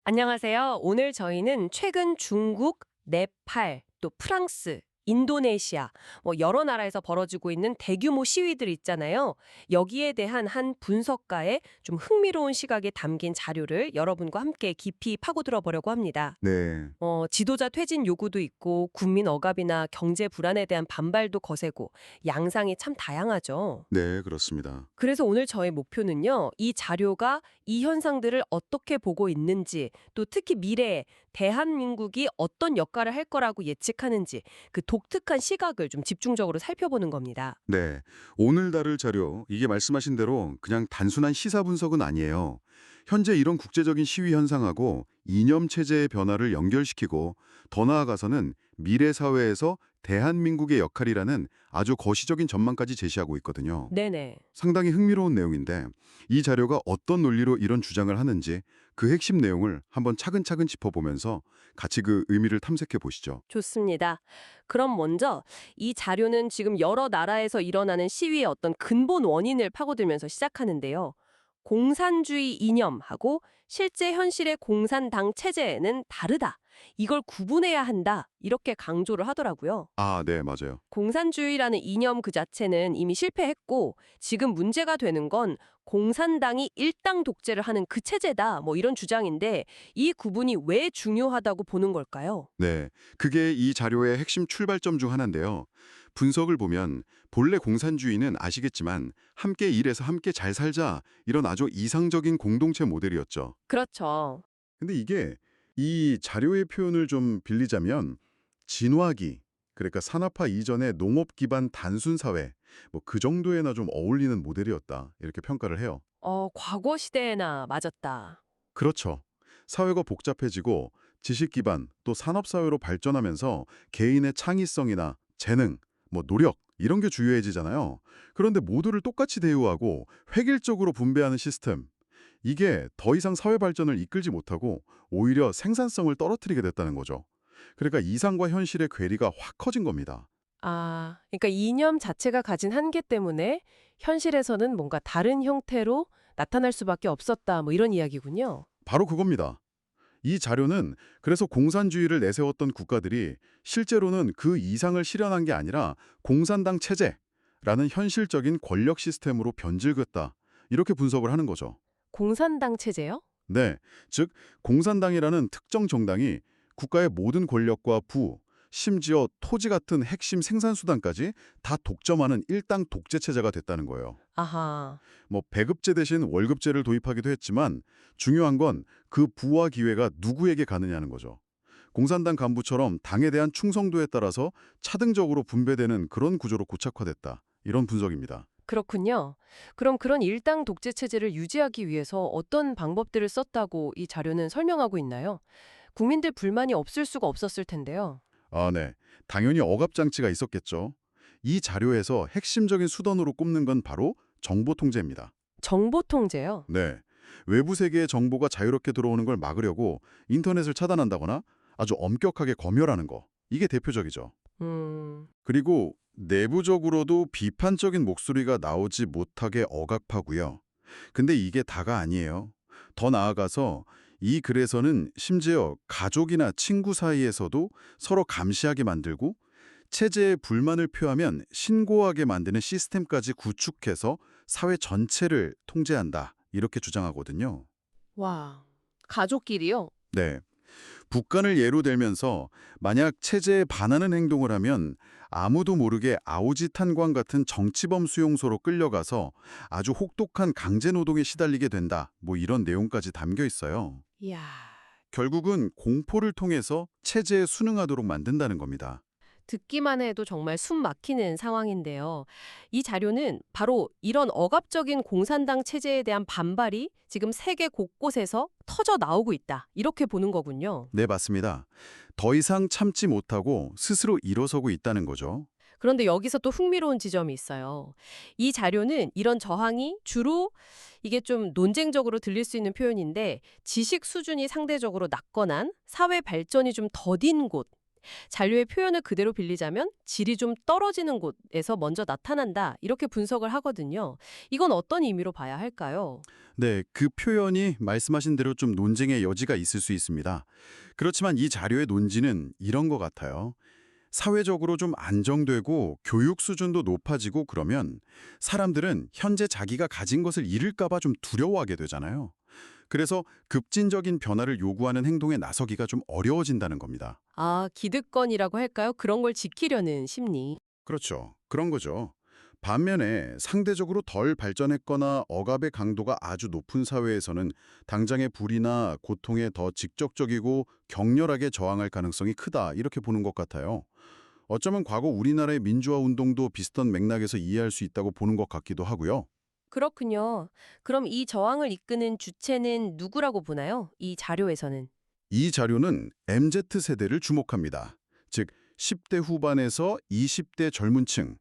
안녕하세요. 오늘 저희는 최근 중국, 네팔, 또 프랑스, 인도네시아, 여러 나라에서 벌어지고 있는 대규모 시위들 있잖아요. 여기에 대한 한 분석가의 좀 흥미로운 시각이 담긴 자료를 여러분과 함께 깊이 파고들어 보려고 합니다. 네. 지도자 퇴진 요구도 있고 국민 억압이나 경제 불안에 대한 반발도 거세고 양상이 참 다양하죠. 네, 그렇습니다. 그래서 오늘 저의 목표는요, 이 자료가 이 현상들을 어떻게 보고 있는지, 또 특히 미래에 대한민국이 어떤 역할을 할 거라고 예측하는지, 그 독특한 시각을 좀 집중적으로 살펴보는 겁니다. 네. 오늘 다룰 자료, 이게 말씀하신 대로 그냥 단순한 시사 분석은 아니에요. 현재 이런 국제적인 시위 현상하고 이념 체제의 변화를 연결시키고 더 나아가서는 미래 사회에서 대한민국의 역할이라는 아주 거시적인 전망까지 제시하고 있거든요. 네네. 상당히 흥미로운 내용인데 이 자료가 어떤 논리로 이런 주장을 하는지 그 핵심 내용을 한번 차근차근 짚어보면서 같이 그 의미를 탐색해 보시죠. 좋습니다. 그럼 먼저 이 자료는 지금 여러 나라에서 일어나는 시위의 어떤 근본 원인을 파고들면서 시작하는데요. 공산주의 이념하고 실제 현실의 공산당 체제는 다르다. 이걸 구분해야 한다. 이렇게 강조를 하더라고요. 아, 네, 맞아요. 공산주의라는 이념 그 자체는 이미 실패했고 지금 문제가 되는 건 공산당이 일당 독재를 하는 그 체제다. 이런 주장인데 이 구분이 왜 중요하다고 보는 걸까요? 네, 그게 이 자료의 핵심 출발점 중 하나인데요. 분석을 보면 본래 공산주의는 아시겠지만 함께 일해서 함께 잘 살자 이런 아주 이상적인 공동체 모델이었죠. 그렇죠. 근데 이게 이 자료의 표현을 좀 빌리자면 진화기, 그러니까 산업화 이전의 농업 기반 단순 사회, 뭐 그 정도에나 좀 어울리는 모델이었다 이렇게 평가를 해요. 과거 시대에나 맞았다. 그렇죠. 사회가 복잡해지고 지식 기반 또 산업 사회로 발전하면서 개인의 창의성이나 재능, 뭐 노력 이런 게 중요해지잖아요. 그런데 모두를 똑같이 대우하고 획일적으로 분배하는 시스템. 이게 더 이상 사회 발전을 이끌지 못하고 오히려 생산성을 떨어뜨리게 됐다는 거죠. 그러니까 이상과 현실의 괴리가 확 커진 겁니다. 아, 그러니까 이념 자체가 가진 한계 때문에 현실에서는 뭔가 다른 형태로 나타날 수밖에 없었다. 이런 이야기군요. 바로 그겁니다. 이 자료는 그래서 공산주의를 내세웠던 국가들이 실제로는 그 이상을 실현한 게 아니라 공산당 체제라는 현실적인 권력 시스템으로 변질됐다. 이렇게 분석을 하는 거죠. 공산당 체제요? 네, 즉 공산당이라는 특정 정당이 국가의 모든 권력과 부, 심지어 토지 같은 핵심 생산수단까지 다 독점하는 일당 독재 체제가 됐다는 거예요. 아하. 뭐 배급제 대신 월급제를 도입하기도 했지만 중요한 건 그 부와 기회가 누구에게 가느냐는 거죠. 공산당 간부처럼 당에 대한 충성도에 따라서 차등적으로 분배되는 그런 구조로 고착화됐다. 이런 분석입니다. 그렇군요. 그럼 그런 일당 독재 체제를 유지하기 위해서 어떤 방법들을 썼다고 이 자료는 설명하고 있나요? 국민들 불만이 없을 수가 없었을 텐데요. 아, 네. 당연히 억압장치가 있었겠죠. 이 자료에서 핵심적인 수단으로 꼽는 건 바로 정보 통제입니다. 정보 통제요? 네. 외부 세계의 정보가 자유롭게 들어오는 걸 막으려고 인터넷을 차단한다거나 아주 엄격하게 검열하는 거. 이게 대표적이죠. 음, 그리고 내부적으로도 비판적인 목소리가 나오지 못하게 억압하고요. 근데 이게 다가 아니에요. 더 나아가서 이 글에서는 심지어 가족이나 친구 사이에서도 서로 감시하게 만들고 체제에 불만을 표하면 신고하게 만드는 시스템까지 구축해서 사회 전체를 통제한다. 이렇게 주장하거든요. 와, 가족끼리요? 네. 북한을 예로 들면서 만약 체제에 반하는 행동을 하면 아무도 모르게 아오지탄광 같은 정치범 수용소로 끌려가서 아주 혹독한 강제노동에 시달리게 된다. 뭐 이런 내용까지 담겨 있어요. 이야. 결국은 공포를 통해서 체제에 순응하도록 만든다는 겁니다. 듣기만 해도 정말 숨 막히는 상황인데요. 이 자료는 바로 이런 억압적인 공산당 체제에 대한 반발이 지금 세계 곳곳에서 터져 나오고 있다. 이렇게 보는 거군요. 네, 맞습니다. 더 이상 참지 못하고 스스로 일어서고 있다는 거죠. 그런데 여기서 또 흥미로운 지점이 있어요. 이 자료는 이런 저항이 주로 이게 좀 논쟁적으로 들릴 수 있는 표현인데 지식 수준이 상대적으로 낮거나 사회 발전이 좀 더딘 곳 잔류의 표현을 그대로 빌리자면 질이 좀 떨어지는 곳에서 먼저 나타난다. 이렇게 분석을 하거든요. 이건 어떤 의미로 봐야 할까요? 네, 그 표현이 말씀하신 대로 좀 논쟁의 여지가 있을 수 있습니다. 그렇지만 이 자료의 논지는 이런 것 같아요. 사회적으로 좀 안정되고 교육 수준도 높아지고 그러면 사람들은 현재 자기가 가진 것을 잃을까 봐 좀 두려워하게 되잖아요. 그래서 급진적인 변화를 요구하는 행동에 나서기가 좀 어려워진다는 겁니다. 아, 기득권이라고 할까요? 그런 걸 지키려는 심리. 그렇죠. 그런 거죠. 반면에 상대적으로 덜 발전했거나 억압의 강도가 아주 높은 사회에서는 당장의 불이나 고통에 더 직접적이고 격렬하게 저항할 가능성이 크다 이렇게 보는 것 같아요. 어쩌면 과거 우리나라의 민주화 운동도 비슷한 맥락에서 이해할 수 있다고 보는 것 같기도 하고요. 그렇군요. 그럼 이 저항을 이끄는 주체는 누구라고 보나요? 이 자료에서는. 이 자료는 MZ세대를 주목합니다. 즉 10대 후반에서 20대 젊은 층,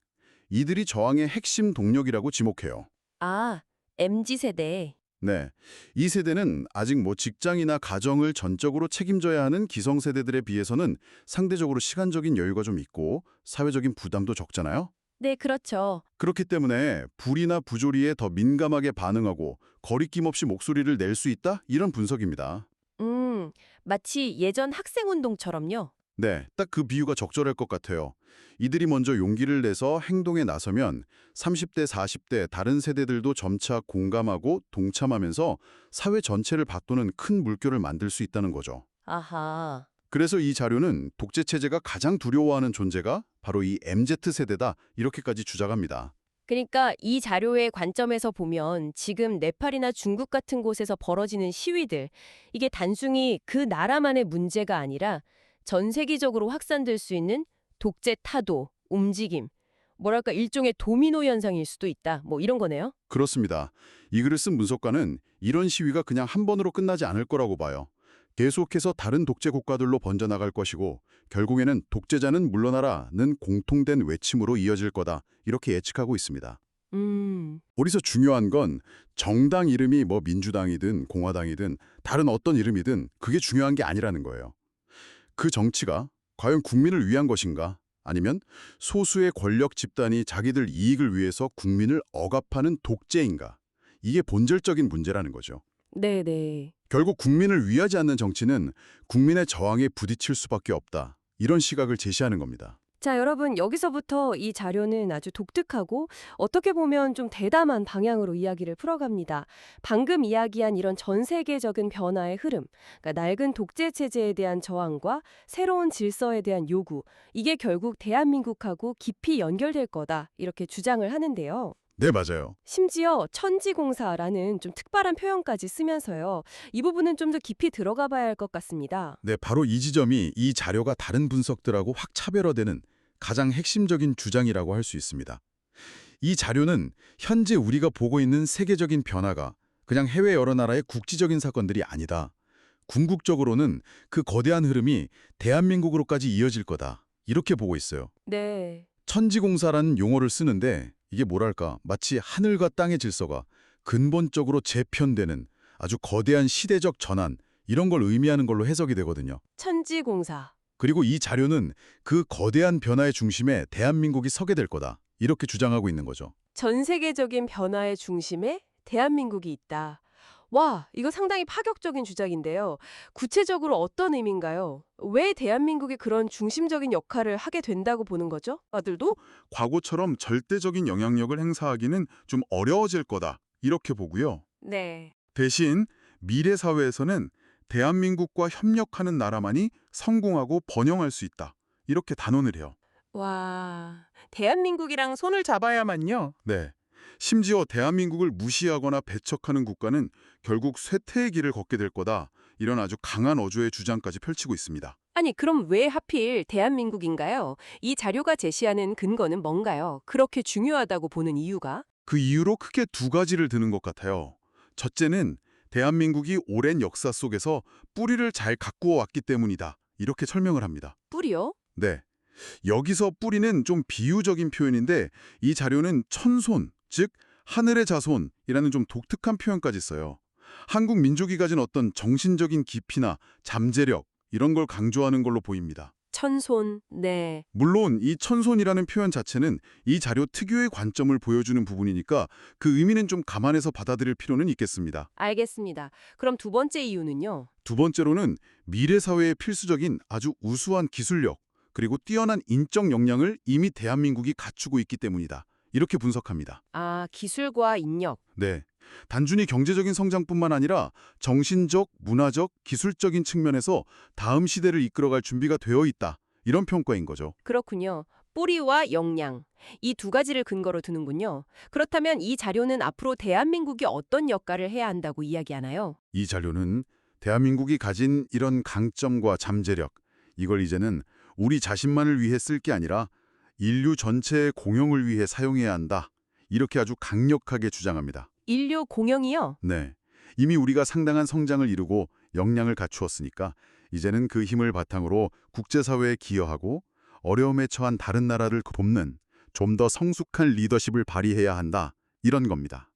이들이 저항의 핵심 동력이라고 지목해요. 아, MZ세대. 네, 이 세대는 아직 직장이나 가정을 전적으로 책임져야 하는 기성세대들에 비해서는 상대적으로 시간적인 여유가 좀 있고 사회적인 부담도 적잖아요. 네, 그렇죠. 그렇기 때문에 불이나 부조리에 더 민감하게 반응하고 거리낌 없이 목소리를 낼 수 있다? 이런 분석입니다. 음, 마치 예전 학생운동처럼요. 네, 딱 그 비유가 적절할 것 같아요. 이들이 먼저 용기를 내서 행동에 나서면 30대, 40대 다른 세대들도 점차 공감하고 동참하면서 사회 전체를 바꾸는 큰 물결을 만들 수 있다는 거죠. 아하. 그래서 이 자료는 독재 체제가 가장 두려워하는 존재가 바로 이 MZ세대다 이렇게까지 주장합니다. 그러니까 이 자료의 관점에서 보면 지금 네팔이나 중국 같은 곳에서 벌어지는 시위들, 이게 단순히 그 나라만의 문제가 아니라 전 세계적으로 확산될 수 있는 독재 타도, 움직임, 뭐랄까 일종의 도미노 현상일 수도 있다. 뭐 이런 거네요. 그렇습니다. 이 글을 쓴 문석가는 이런 시위가 그냥 한 번으로 끝나지 않을 거라고 봐요. 계속해서 다른 독재 국가들로 번져나갈 것이고 결국에는 독재자는 물러나라는 공통된 외침으로 이어질 거다. 이렇게 예측하고 있습니다. 음, 여기서 중요한 건 정당 이름이 민주당이든 공화당이든 다른 어떤 이름이든 그게 중요한 게 아니라는 거예요. 그 정치가 과연 국민을 위한 것인가? 아니면 소수의 권력 집단이 자기들 이익을 위해서 국민을 억압하는 독재인가? 이게 본질적인 문제라는 거죠. 네네. 결국 국민을 위하지 않는 정치는 국민의 저항에 부딪힐 수밖에 없다. 이런 시각을 제시하는 겁니다. 자, 여러분, 여기서부터 이 자료는 아주 독특하고 어떻게 보면 좀 대담한 방향으로 이야기를 풀어갑니다. 방금 이야기한 이런 전 세계적인 변화의 흐름, 그러니까 낡은 독재 체제에 대한 저항과 새로운 질서에 대한 요구, 이게 결국 대한민국하고 깊이 연결될 거다, 이렇게 주장을 하는데요. 네, 맞아요. 심지어 천지공사라는 좀 특별한 표현까지 쓰면서요. 이 부분은 좀 더 깊이 들어가 봐야 할 것 같습니다. 네, 바로 이 지점이 이 자료가 다른 분석들하고 확 차별화되는 가장 핵심적인 주장이라고 할 수 있습니다. 이 자료는 현재 우리가 보고 있는 세계적인 변화가 그냥 해외 여러 나라의 국지적인 사건들이 아니다. 궁극적으로는 그 거대한 흐름이 대한민국으로까지 이어질 거다. 이렇게 보고 있어요. 네. 천지공사라는 용어를 쓰는데 이게 뭐랄까 마치 하늘과 땅의 질서가 근본적으로 재편되는 아주 거대한 시대적 전환 이런 걸 의미하는 걸로 해석이 되거든요. 천지공사. 그리고 이 자료는 그 거대한 변화의 중심에 대한민국이 서게 될 거다. 이렇게 주장하고 있는 거죠. 전 세계적인 변화의 중심에 대한민국이 있다. 와, 이거 상당히 파격적인 주장인데요. 구체적으로 어떤 의미인가요? 왜 대한민국이 그런 중심적인 역할을 하게 된다고 보는 거죠? 아들도? 과거처럼 절대적인 영향력을 행사하기는 좀 어려워질 거다. 이렇게 보고요. 네. 대신 미래 사회에서는 대한민국과 협력하는 나라만이 성공하고 번영할 수 있다. 이렇게 단언을 해요. 와, 대한민국이랑 손을 잡아야만요. 네. 심지어 대한민국을 무시하거나 배척하는 국가는 결국 쇠퇴의 길을 걷게 될 거다. 이런 아주 강한 어조의 주장까지 펼치고 있습니다. 아니, 그럼 왜 하필 대한민국인가요? 이 자료가 제시하는 근거는 뭔가요? 그렇게 중요하다고 보는 이유가? 그 이유로 크게 두 가지를 드는 것 같아요. 첫째는 대한민국이 오랜 역사 속에서 뿌리를 잘 가꾸어 왔기 때문이다. 이렇게 설명을 합니다. 뿌리요? 네. 여기서 뿌리는 좀 비유적인 표현인데 이 자료는 천손, 즉 하늘의 자손이라는 좀 독특한 표현까지 써요. 한국 민족이 가진 어떤 정신적인 깊이나 잠재력 이런 걸 강조하는 걸로 보입니다. 천손, 네. 물론 이 천손이라는 표현 자체는 이 자료 특유의 관점을 보여주는 부분이니까 그 의미는 좀 감안해서 받아들일 필요는 있겠습니다. 알겠습니다. 그럼 두 번째 이유는요? 두 번째로는 미래 사회에 필수적인 아주 우수한 기술력, 그리고 뛰어난 인적 역량을 이미 대한민국이 갖추고 있기 때문이다. 이렇게 분석합니다. 아, 기술과 인력. 네. 단순히 경제적인 성장뿐만 아니라 정신적, 문화적, 기술적인 측면에서 다음 시대를 이끌어갈 준비가 되어 있다. 이런 평가인 거죠. 그렇군요. 뿌리와 역량. 이 두 가지를 근거로 두는군요. 그렇다면 이 자료는 앞으로 대한민국이 어떤 역할을 해야 한다고 이야기하나요? 이 자료는 대한민국이 가진 이런 강점과 잠재력, 이걸 이제는 우리 자신만을 위해 쓸 게 아니라 인류 전체의 공용을 위해 사용해야 한다. 이렇게 아주 강력하게 주장합니다. 인류 공영이요? 네. 이미 우리가 상당한 성장을 이루고 역량을 갖추었으니까 이제는 그 힘을 바탕으로 국제사회에 기여하고 어려움에 처한 다른 나라를 돕는 좀 더 성숙한 리더십을 발휘해야 한다. 이런 겁니다.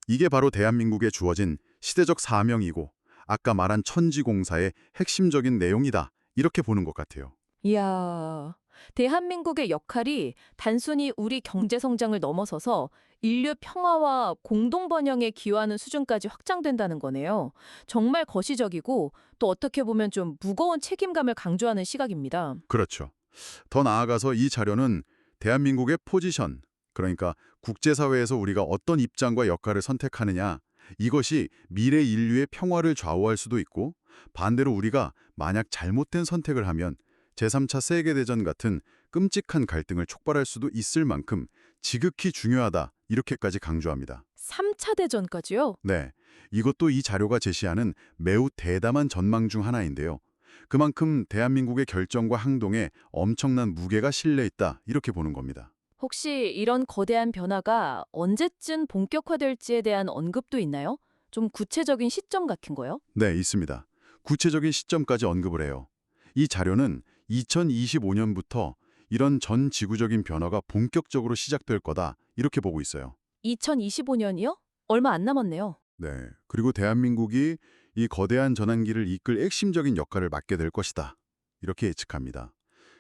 이게 바로 대한민국에 주어진 시대적 사명이고 아까 말한 천지공사의 핵심적인 내용이다. 이렇게 보는 것 같아요. 이야, 대한민국의 역할이 단순히 우리 경제 성장을 넘어서서 인류 평화와 공동 번영에 기여하는 수준까지 확장된다는 거네요. 정말 거시적이고 또 어떻게 보면 좀 무거운 책임감을 강조하는 시각입니다. 그렇죠. 더 나아가서 이 자료는 대한민국의 포지션, 그러니까 국제사회에서 우리가 어떤 입장과 역할을 선택하느냐, 이것이 미래 인류의 평화를 좌우할 수도 있고 반대로 우리가 만약 잘못된 선택을 하면 제3차 세계대전 같은 끔찍한 갈등을 촉발할 수도 있을 만큼 지극히 중요하다, 이렇게까지 강조합니다. 3차 대전까지요? 네, 이것도 이 자료가 제시하는 매우 대담한 전망 중 하나인데요. 그만큼 대한민국의 결정과 행동에 엄청난 무게가 실려 있다, 이렇게 보는 겁니다. 혹시 이런 거대한 변화가 언제쯤 본격화될지에 대한 언급도 있나요? 좀 구체적인 시점 같은 거요? 네, 있습니다. 구체적인 시점까지 언급을 해요. 이 자료는 2025년부터 이런 전 지구적인 변화가 본격적으로 시작될 거다, 이렇게 보고 있어요. 2025년이요? 얼마 안 남았네요. 네, 그리고 대한민국이 이 거대한 전환기를 이끌 핵심적인 역할을 맡게 될 것이다, 이렇게 예측합니다.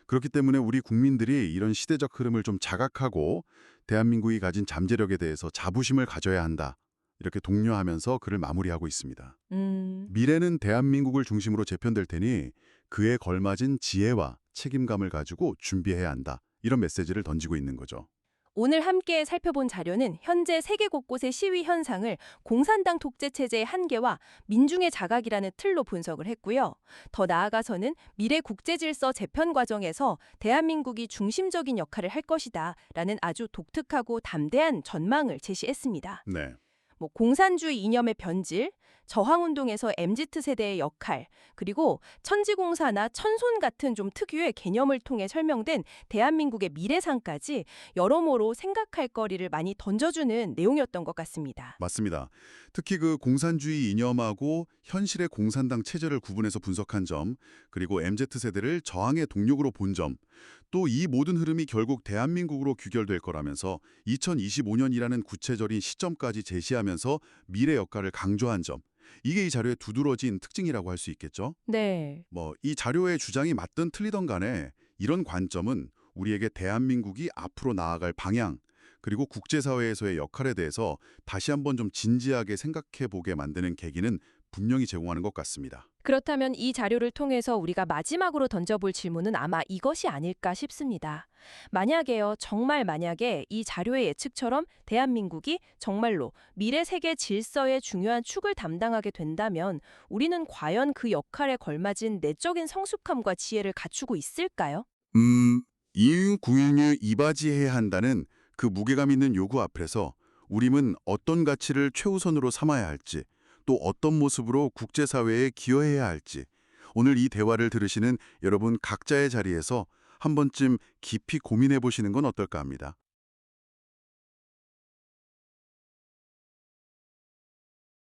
그렇기 때문에 우리 국민들이 이런 시대적 흐름을 좀 자각하고 대한민국이 가진 잠재력에 대해서 자부심을 가져야 한다, 이렇게 독려하면서 글을 마무리하고 있습니다. 미래는 대한민국을 중심으로 재편될 테니 그에 걸맞은 지혜와 책임감을 가지고 준비해야 한다, 이런 메시지를 던지고 있는 거죠. 오늘 함께 살펴본 자료는 현재 세계 곳곳의 시위 현상을 공산당 독재 체제의 한계와 민중의 자각이라는 틀로 분석을 했고요. 더 나아가서는 미래 국제 질서 재편 과정에서 대한민국이 중심적인 역할을 할 것이다 라는 아주 독특하고 담대한 전망을 제시했습니다. 네. 공산주의 이념의 변질, 저항운동에서 MZ세대의 역할, 그리고 천지공사나 천손 같은 좀 특유의 개념을 통해 설명된 대한민국의 미래상까지 여러모로 생각할 거리를 많이 던져주는 내용이었던 것 같습니다. 맞습니다. 특히 그 공산주의 이념하고 현실의 공산당 체제를 구분해서 분석한 점, 그리고 MZ세대를 저항의 동력으로 본 점, 또 이 모든 흐름이 결국 대한민국으로 귀결될 거라면서 2025년이라는 구체적인 시점까지 제시하면서 미래 역할을 강조한 점, 이게 이 자료의 두드러진 특징이라고 할 수 있겠죠. 네. 이 자료의 주장이 맞든 틀리던 간에 이런 관점은 우리에게 대한민국이 앞으로 나아갈 방향, 그리고 국제사회에서의 역할에 대해서 다시 한번 좀 진지하게 생각해 보게 만드는 계기는 분명히 제공하는 것 같습니다. 그렇다면 이 자료를 통해서 우리가 마지막으로 던져볼 질문은 아마 이것이 아닐까 싶습니다. 만약에요, 정말 만약에 이 자료의 예측처럼 대한민국이 정말로 미래 세계 질서의 중요한 축을 담당하게 된다면 우리는 과연 그 역할에 걸맞은 내적인 성숙함과 지혜를 갖추고 있을까요? 인공유에 이바지해야 한다는 그 무게감 있는 요구 앞에서 우리는 어떤 가치를 최우선으로 삼아야 할지, 또 어떤 모습으로 국제사회에 기여해야 할지, 오늘 이 대화를 들으시는 여러분 각자의 자리에서 한 번쯤 깊이 고민해 보시는 건 어떨까 합니다.